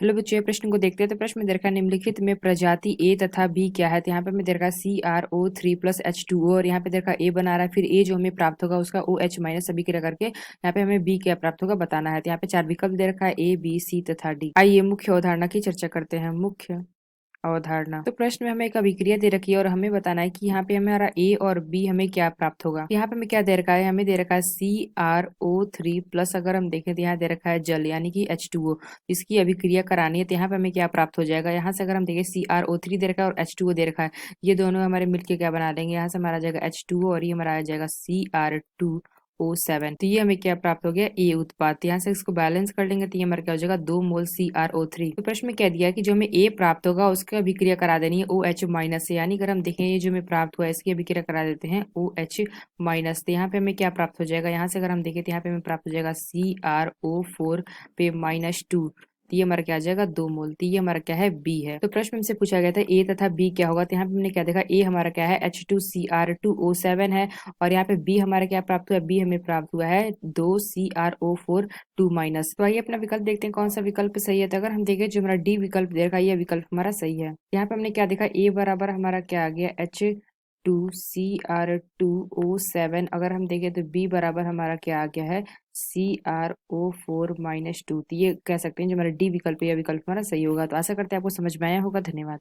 Hello बच्चों, ये प्रश्न को देखते हैं। तो प्रश्न में दे रखा है निम्नलिखित में प्रजाति ए तथा बी क्या है। तो यहाँ पे हमें दे रखा है CrO3+H2O और यहाँ पे दे रखा है ए बना रहा है, फिर ए जो हमें प्राप्त होगा उसका OH माइनस सभी क्रिया करके यहाँ पे हमें बी क्या प्राप्त होगा बताना है। तो यहाँ पे 4 विकल्प दे रखा है A, B, C तथा D। आइए मुख्य अवधारणा की चर्चा करते हैं। मुख्य अवधारणा। तो प्रश्न में हमें एक अभिक्रिया दे रखी है और हमें बताना है कि यहाँ पे हमारा ए और बी हमें क्या प्राप्त होगा। यहाँ पे हमें क्या दे रखा है, हमें दे रखा है CrO3+ अगर हम देखें तो यहाँ दे रखा है जल यानी कि H2O। इसकी अभिक्रिया करानी है तो यहाँ पे हमें क्या प्राप्त हो जाएगा। यहाँ से अगर हम देखें CrO3 दे रखा है और H2O दे रखा है, ये दोनों हमारे मिलके क्या बना देंगे, यहाँ से हमारा आ जाएगा H2O और ये हमारा आ जाएगा CrO7। तो ये हमें क्या प्राप्त हो गया, ए उत्पाद। तो यहाँ से इसको बैलेंस कर लेंगे तो ये हमारा क्या हो जाएगा 2 मोल CrO3। तो प्रश्न में कह दिया कि जो हमें ए प्राप्त होगा उसकी अभिक्रिया करा देनी है OH माइनस से, यानी अगर हम देखें ये जो हमें प्राप्त हुआ है इसकी अभिक्रिया करा देते हैं OH माइनस। तो यहाँ पे हमें क्या प्राप्त हो जाएगा, यहाँ से अगर हम देखें तो यहाँ पे हमें प्राप्त हो जाएगा CrO4 पे -2। तो ये हमारा क्या आ जाएगा 2 मोल। तो ये हमारा क्या है बी है। तो प्रश्न में हमसे पूछा गया था ए तथा बी क्या होगा। तो यहाँ पे हमने क्या देखा, ए हमारा क्या है H2Cr2O7 है और यहाँ पे बी हमारा क्या प्राप्त हुआ है, बी हमें प्राप्त हुआ है 2CrO4 2-। तो आइए अपना विकल्प देखते हैं कौन सा विकल्प सही है। तो अगर हम देखें जो हमारा डी विकल्प दे रखा है, ये विकल्प हमारा सही है। यहाँ पे हमने क्या देखा, ए बराबर हमारा क्या आ गया H2Cr2O7। अगर हम देखें तो बी बराबर हमारा क्या आ गया है CrO4-2। तो ये कह सकते हैं जो हमारा डी विकल्प है यह विकल्प हमारा सही होगा। तो आशा करते हैं आपको समझ में आया होगा। धन्यवाद।